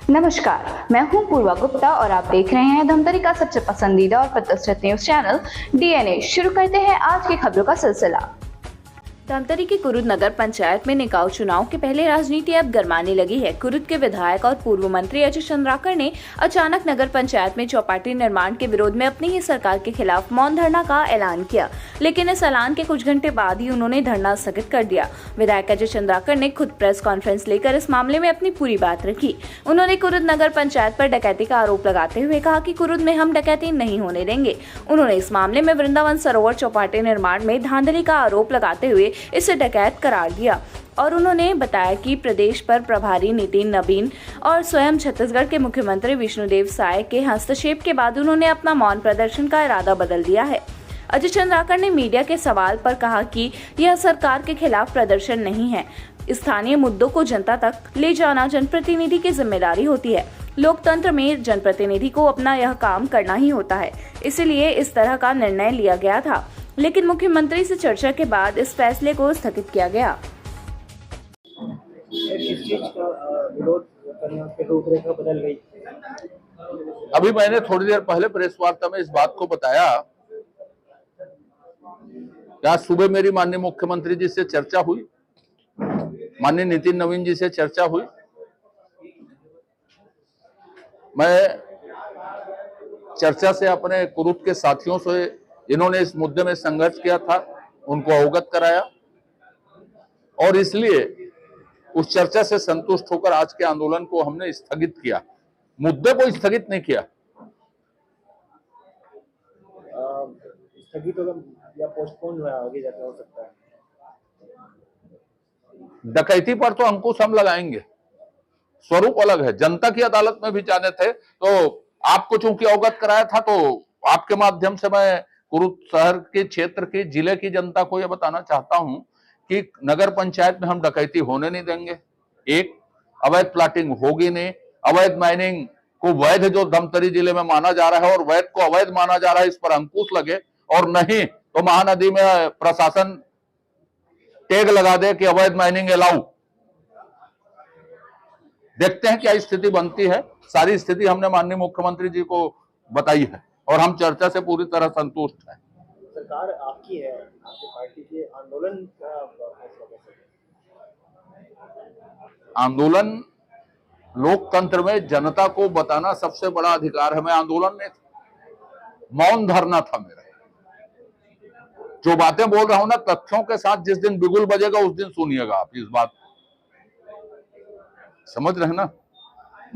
नमस्कार, मैं हूं पूर्वा गुप्ता और आप देख रहे हैं धमतरी का सबसे पसंदीदा और प्रतिष्ठित न्यूज चैनल डीएनए। शुरू करते हैं आज की खबरों का सिलसिला। धमतरी के कुरुद नगर पंचायत में निकाय चुनाव के पहले राजनीति अब गरमाने लगी है। कुरुद के विधायक और पूर्व मंत्री अजय चंद्राकर ने अचानक नगर पंचायत में चौपाटी निर्माण के विरोध में अपनी ही सरकार के खिलाफ मौन धरना का ऐलान किया, लेकिन इस ऐलान के कुछ घंटे बाद ही उन्होंने धरना स्थगित कर दिया। विधायक अजय चंद्राकर ने खुद प्रेस कॉन्फ्रेंस लेकर इस मामले में अपनी पूरी बात रखी। उन्होंने कुरुद नगर पंचायत पर डकैती का आरोप लगाते हुए कहा कि कुरुद में हम डकैती नहीं होने देंगे। उन्होंने इस मामले में वृंदावन सरोवर चौपाटी निर्माण में धांधली का आरोप लगाते हुए इसे डकैत करार दिया और उन्होंने बताया कि प्रदेश पर प्रभारी नितिन नवीन और स्वयं छत्तीसगढ़ के मुख्यमंत्री विष्णुदेव साय के हस्तक्षेप के बाद उन्होंने अपना मौन प्रदर्शन का इरादा बदल दिया है। अजय चंद्राकर ने मीडिया के सवाल पर कहा कि यह सरकार के खिलाफ प्रदर्शन नहीं है। स्थानीय मुद्दों को जनता तक ले जाना जनप्रतिनिधि की जिम्मेदारी होती है। लोकतंत्र में जनप्रतिनिधि को अपना यह काम करना ही होता है, इसलिए इस तरह का निर्णय लिया गया था, लेकिन मुख्यमंत्री से चर्चा के बाद इस फैसले को स्थगित किया गया। किस चीज का विरोध करने पे रूपरेखा बदल गई? अभी मैंने थोड़ी देर पहले प्रेस वार्ता में इस बात को बताया कि आज सुबह मेरी माननीय मुख्यमंत्री जी से चर्चा हुई, माननीय नितिन नवीन जी से चर्चा हुई। मैं चर्चा से अपने कुरुद के साथियों से जिन्होंने इस मुद्दे में संघर्ष किया था उनको अवगत कराया और इसलिए उस चर्चा से संतुष्ट होकर आज के आंदोलन को हमने स्थगित किया, मुद्दे को स्थगित नहीं किया। स्थगित होगा या पोस्टपोन हुआ, आगे जाकर हो सकता है। डकैती पर तो अंकुश हम लगाएंगे, स्वरूप अलग है। जनता की अदालत में भी जाने थे तो आपको चूंकि अवगत कराया था तो आपके माध्यम से मैं कुरुद शहर के क्षेत्र की जिले की जनता को यह बताना चाहता हूं कि नगर पंचायत में हम डकैती होने नहीं देंगे। एक, अवैध प्लाटिंग होगी नहीं। अवैध माइनिंग को वैध जो धमतरी जिले में माना जा रहा है और वैध को अवैध माना जा रहा है, इस पर अंकुश लगे और नहीं तो महानदी में प्रशासन टैग लगा दे कि अवैध माइनिंग अलाउ। देखते हैं क्या स्थिति बनती है। सारी स्थिति हमने माननीय मुख्यमंत्री जी को बताई है और हम चर्चा से पूरी तरह संतुष्ट हैं। सरकार आपकी है, आपकी पार्टी के आंदोलन का आंदोलन लोकतंत्र में जनता को बताना सबसे बड़ा अधिकार है। मैं आंदोलन में मौन धरना था मेरा। जो बातें बोल रहा हूं ना तथ्यों के साथ, जिस दिन बिगुल बजेगा उस दिन सुनिएगा आप इस बात, समझ रहे हैं ना।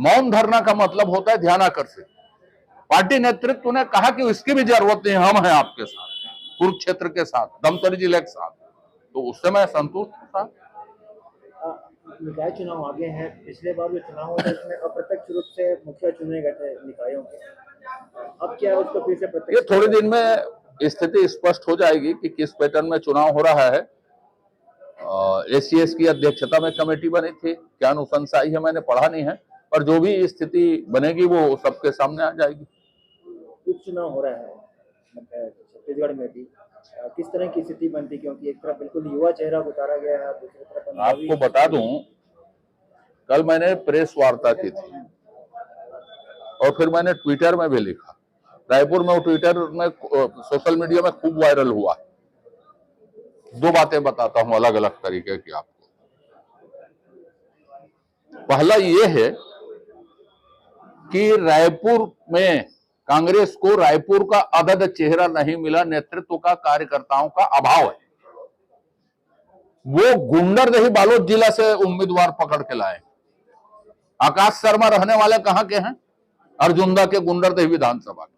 मौन धरना का मतलब होता है ध्यानाकर्षित। पार्टी नेतृत्व ने कहा कि इसकी भी जरूरत नहीं, हम हैं आपके साथ, कुरुक्षेत्र के साथ, धमतरी जिले के साथ, तो उससे मैं संतुष्ट था। निकाय चुनाव आगे हैं। पिछले बार जो चुनाव हुआ उसमें अप्रत्यक्ष रूप से मुखिया चुने गए थे निकायों के, अब क्या उसको फिर से प्रत्यक्ष? ये थोड़े दिन में स्थिति स्पष्ट हो जाएगी कि किस पैटर्न में चुनाव हो रहा है। एसीएस की अध्यक्षता में कमेटी बनी थी, क्या अनुशंसा है मैंने पढ़ा नहीं है, पर जो भी स्थिति बनेगी वो सबके सामने आ जाएगी। उपचुनाव हो रहा है छत्तीसगढ़ में भी, किस तरह की स्थिति बनती, क्योंकि एक तरफ बिल्कुल युवा चेहरा उतारा गया है, दूसरी तरफ आपको बता दूं, कल मैंने प्रेस वार्ता की थी और फिर मैंने ट्विटर में भी लिखा। रायपुर में वो ट्विटर में सोशल मीडिया में खूब वायरल हुआ। दो बातें बताता हूं अलग अलग तरीके की आपको। पहला ये है कि रायपुर में कांग्रेस को रायपुर का अदद चेहरा नहीं मिला, नेतृत्व का, कार्यकर्ताओं का अभाव है। वो गुंडरदेही बालोद जिला से उम्मीदवार पकड़ के लाए। आकाश शर्मा रहने वाले कहां के हैं? अर्जुंदा के, गुंडरदेही विधानसभा के।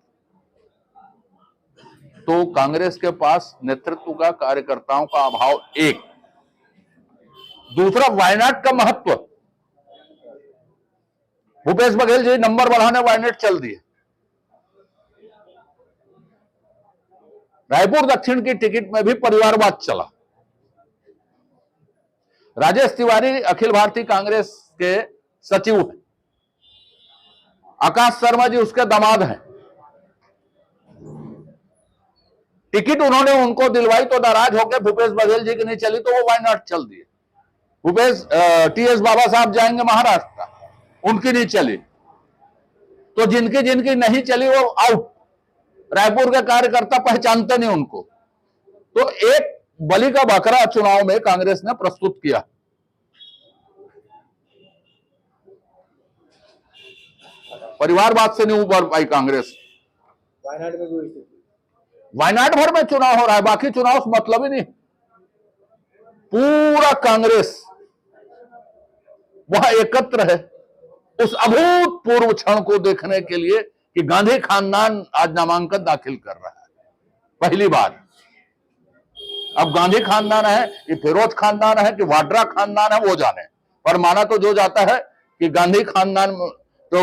तो कांग्रेस के पास नेतृत्व का, कार्यकर्ताओं का अभाव एक। दूसरा, वायनाड का महत्व। भूपेश बघेल जी नंबर बढ़ाने वायनाड चल दिए। रायपुर दक्षिण की टिकट में भी परिवारवाद चला। राजेश तिवारी अखिल भारतीय कांग्रेस के सचिव हैं, आकाश शर्मा जी उसके दामाद हैं। टिकट उन्होंने उनको दिलवाई तो नाराज होकर भूपेश बघेल जी की नहीं चली तो वो वायनाड चल दिए। टीएस बाबा साहब जाएंगे महाराष्ट्र, उनकी नहीं चली, तो जिनकी जिनकी नहीं चली वो आउट। रायपुर के कार्यकर्ता पहचानते नहीं उनको। तो एक बलि का बकरा चुनाव में कांग्रेस ने प्रस्तुत किया। परिवारवाद से नहीं उबर पाई कांग्रेस। वायनाड में भी हुई थी। वायनाड भर में चुनाव हो रहा है, बाकी चुनाव से मतलब ही नहीं। पूरा कांग्रेस वह एकत्र है उस अभूतपूर्व क्षण को देखने के लिए कि गांधी खानदान आज नामांकन दाखिल कर रहा है, पहली बार। अब गांधी खानदान है कि फिरोज खानदान है कि वाड्रा खानदान है वो जाने, पर माना तो जो जाता है कि गांधी खानदान, तो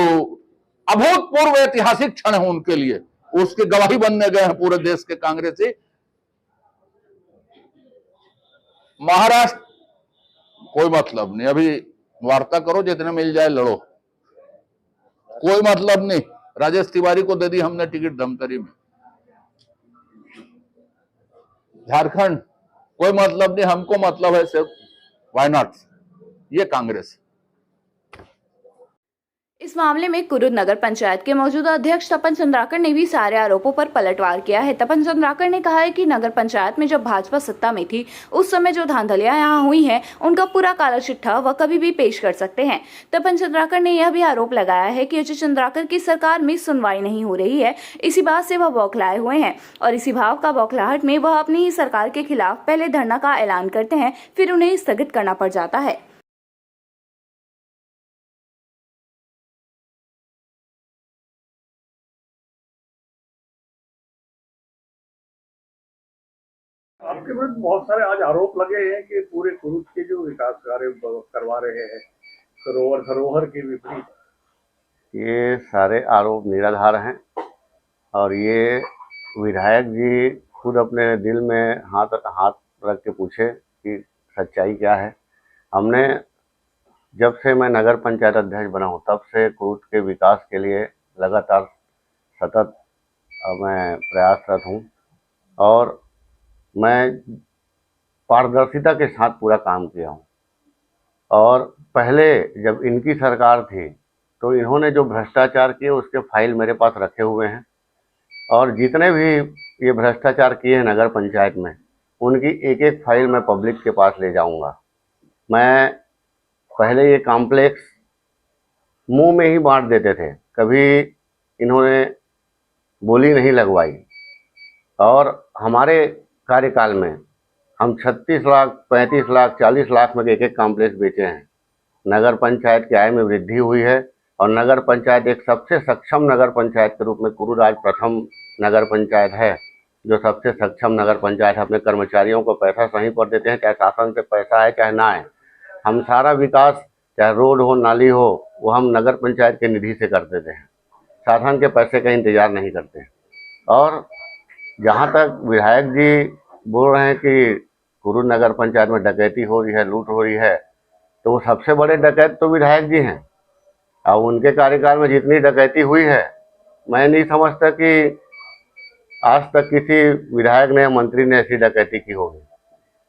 अभूतपूर्व ऐतिहासिक क्षण है उनके लिए, उसके गवाही बनने गए हैं पूरे देश के कांग्रेसी। महाराष्ट्र कोई मतलब नहीं, अभी वार्ता करो, जितने मिल जाए लड़ो, कोई मतलब नहीं। राजेश तिवारी को दे दी हमने टिकट धमतरी में। झारखंड कोई मतलब नहीं, हमको मतलब है सिर्फ वायनाड। ये कांग्रेस। इस मामले में कुरुद नगर पंचायत के मौजूदा अध्यक्ष तपन चंद्राकर ने भी सारे आरोपों पर पलटवार किया है। तपन चंद्राकर ने कहा है कि नगर पंचायत में जब भाजपा सत्ता में थी उस समय जो धांधलियां यहां हुई हैं उनका पूरा काला चिट्ठा वह कभी भी पेश कर सकते हैं। तपन चंद्राकर ने यह भी आरोप लगाया है कि अजय चंद्राकर की सरकार में सुनवाई नहीं हो रही है। इसी बात से वह बौखलाए हुए हैं और इसी भाव का बौखलाहट में वह अपनी ही सरकार के खिलाफ पहले धरना का ऐलान करते हैं, फिर उन्हें स्थगित करना पड़ जाता है। आपके विरुद्ध बहुत सारे आज आरोप लगे हैं कि पूरे कुरुद के जो विकास कार्य करवा रहे हैं सरोवर धरोहर के विपरीत। ये सारे आरोप निराधार हैं और ये विधायक जी खुद अपने दिल में हाथ रख के पूछे कि सच्चाई क्या है। हमने जब से मैं नगर पंचायत अध्यक्ष बना हूँ तब से कुरुद के विकास के लिए लगातार सतत मैं प्रयासरत हूँ और मैं पारदर्शिता के साथ पूरा काम किया हूँ। और पहले जब इनकी सरकार थी तो इन्होंने जो भ्रष्टाचार किए उसके फाइल मेरे पास रखे हुए हैं और जितने भी ये भ्रष्टाचार किए हैं नगर पंचायत में उनकी एक एक फाइल मैं पब्लिक के पास ले जाऊंगा। मैं पहले ये कॉम्प्लेक्स मुंह में ही बांट देते थे, कभी इन्होंने बोली नहीं लगवाई और हमारे कार्यकाल में हम 36 लाख, 35 लाख, 40 लाख में एक एक कॉम्प्लेक्स बेचे हैं। नगर पंचायत की आय में वृद्धि हुई है और नगर पंचायत एक सबसे सक्षम नगर पंचायत के रूप में कुरुद आज प्रथम नगर पंचायत है जो सबसे सक्षम नगर पंचायत है। अपने कर्मचारियों को पैसा सही पर देते हैं, चाहे शासन से पैसा आए चाहे ना आए। हम सारा विकास चाहे रोड हो नाली हो वो हम नगर पंचायत के निधि से कर देते हैं, शासन के पैसे का इंतजार नहीं करते। और जहाँ तक विधायक जी बोल रहे हैं कि कुरुद नगर पंचायत में डकैती हो रही है, लूट हो रही है, तो वो सबसे बड़े डकैत तो विधायक जी हैं। और उनके कार्यकाल में जितनी डकैती हुई है मैं नहीं समझता कि आज तक किसी विधायक ने मंत्री ने ऐसी डकैती की होगी।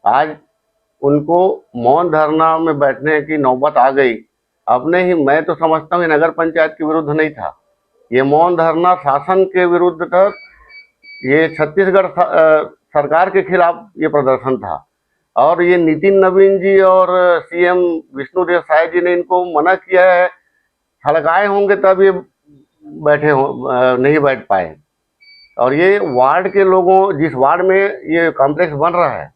आज उनको मौन धरना में बैठने की नौबत आ गई। अपने ही मैं तो समझता हूँ नगर पंचायत के विरुद्ध नहीं था, ये मौन धरना शासन के विरुद्ध था। ये छत्तीसगढ़ सरकार के खिलाफ ये प्रदर्शन था और ये नितिन नवीन जी और सीएम विष्णुदेव साय जी ने इनको मना किया है, हड़काए होंगे तब ये बैठे हो, नहीं बैठ पाए। और ये वार्ड के लोगों, जिस वार्ड में ये कॉम्प्लेक्स बन रहा है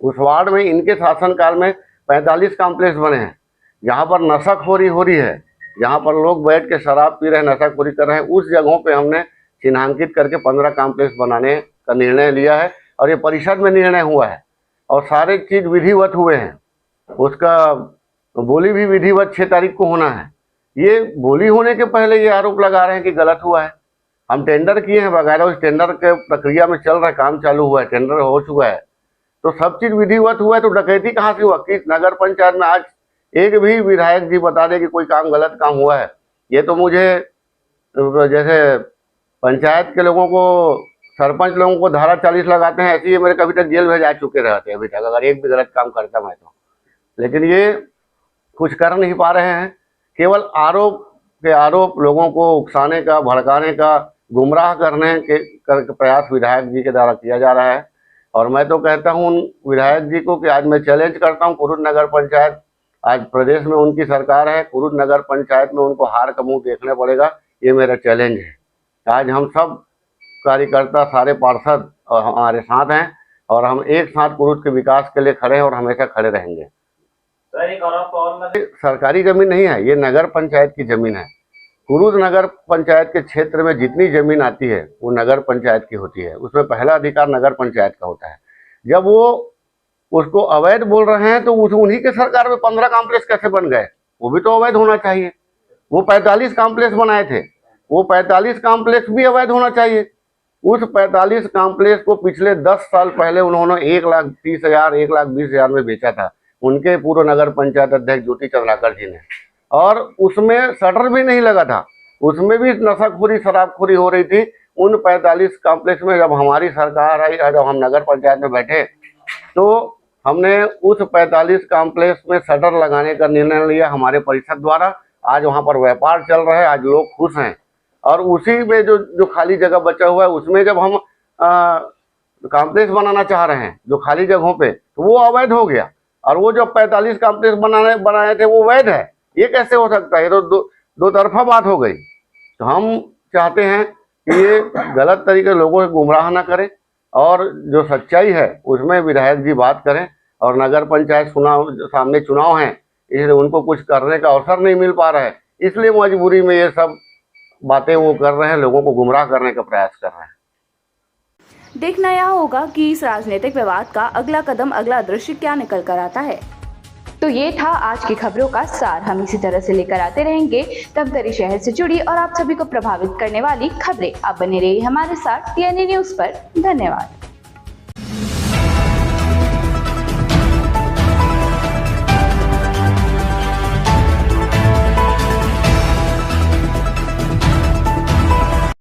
उस वार्ड में इनके शासनकाल में 45 कॉम्प्लेक्स बने हैं जहाँ पर नशाखोरी हो रही है, जहाँ पर लोग बैठ के शराब पी रहे हैं, नशाखोरी कर रहे हैं। उस जगहों पे हमने चिन्हांकित करके 15 कॉम्प्लेक्स बनाने का निर्णय लिया है और ये परिषद में निर्णय हुआ है और सारे चीज़ विधिवत हुए हैं। उसका बोली भी विधिवत 6 तारीख को होना है। ये बोली होने के पहले ये आरोप लगा रहे हैं कि गलत हुआ है। हम टेंडर किए हैं, बकायदा उस टेंडर के प्रक्रिया में चल रहा है, काम चालू हुआ है, टेंडर हो चुका है, तो सब चीज़ विधिवत हुआ है। तो डकैती कहाँ से हुआ? किस नगर पंचायत में आज एक भी विधायक जी बता दे कि कोई काम गलत काम हुआ है? ये तो मुझे जैसे पंचायत के लोगों को, सरपंच लोगों को धारा 40 लगाते हैं, ऐसे ही मेरे कभी तक जेल भेजा चुके रहते हैं अभी तक, अगर एक भी गलत काम करता मैं तो। लेकिन ये कुछ कर नहीं पा रहे हैं केवल आरोप लोगों को उकसाने का, भड़काने का, गुमराह करने के प्रयास विधायक जी के द्वारा किया जा रहा है। और मैं तो कहता हूं उन विधायक जी को कि आज मैं चैलेंज करता हूं, कुरुद नगर पंचायत, आज प्रदेश में उनकी सरकार है, कुरुद नगर पंचायत में उनको हार का मुंह देखना पड़ेगा, ये मेरा चैलेंज है। आज हम सब कार्यकर्ता, सारे पार्षद और हमारे साथ हैं और हम एक साथ कुरुद के विकास के लिए खड़े हैं और हमेशा खड़े रहेंगे। सरकारी जमीन नहीं है, ये नगर पंचायत की जमीन है। कुरुद नगर पंचायत के क्षेत्र में जितनी जमीन आती है वो नगर पंचायत की होती है, उसमें पहला अधिकार नगर पंचायत का होता है। जब वो उसको अवैध बोल रहे हैं तो उन्हीं के सरकार में 15 कॉम्प्लेक्स कैसे बन गए? वो भी तो अवैध होना चाहिए। वो 45 कॉम्प्लेक्स बनाए थे, वो 45 कॉम्प्लेक्स भी अवैध होना चाहिए। उस 45 कॉम्प्लेक्स को पिछले 10 साल पहले उन्होंने 1,30,000 1,20,000 में बेचा था, उनके पूर्व नगर पंचायत अध्यक्ष ज्योति चंद्राकर जी ने। और उसमें शटर भी नहीं लगा था, उसमें भी नशाखोरी, शराबखोरी हो रही थी। उन 45 कॉम्प्लेक्स में जब हमारी सरकार आई, जब हम नगर पंचायत में बैठे तो हमने उस 45 कॉम्प्लेक्स में शटर लगाने का निर्णय लिया हमारे परिषद द्वारा। आज वहां पर व्यापार चल रहा है, आज लोग खुश हैं। और उसी में जो खाली जगह बचा हुआ है उसमें जब हम कॉम्प्लेक्स बनाना चाह रहे हैं जो खाली जगहों पे, तो वो अवैध हो गया। और वो जो 45 कॉम्प्लेक्स बनाए थे वो वैध है, ये कैसे हो सकता है? ये तो दो तरफा बात हो गई। तो हम चाहते हैं कि ये गलत तरीके लोगों को गुमराह ना करें और जो सच्चाई है उसमें विधायक जी बात करें। और नगर पंचायत सामने चुनाव हैं, इसलिए उनको कुछ करने का अवसर नहीं मिल पा रहा है, इसलिए मजबूरी में ये सब बातें वो कर रहे हैं, लोगों को गुमराह करने का प्रयास कर रहे हैं। देखना यह होगा कि इस राजनीतिक विवाद का अगला कदम, अगला दृश्य क्या निकल कर आता है। तो ये था आज की खबरों का सार। हम इसी तरह से लेकर आते रहेंगे धमतरी शहर से जुड़ी और आप सभी को प्रभावित करने वाली खबरें। आप बने रहिए हमारे साथ DNA न्यूज़ पर। धन्यवाद।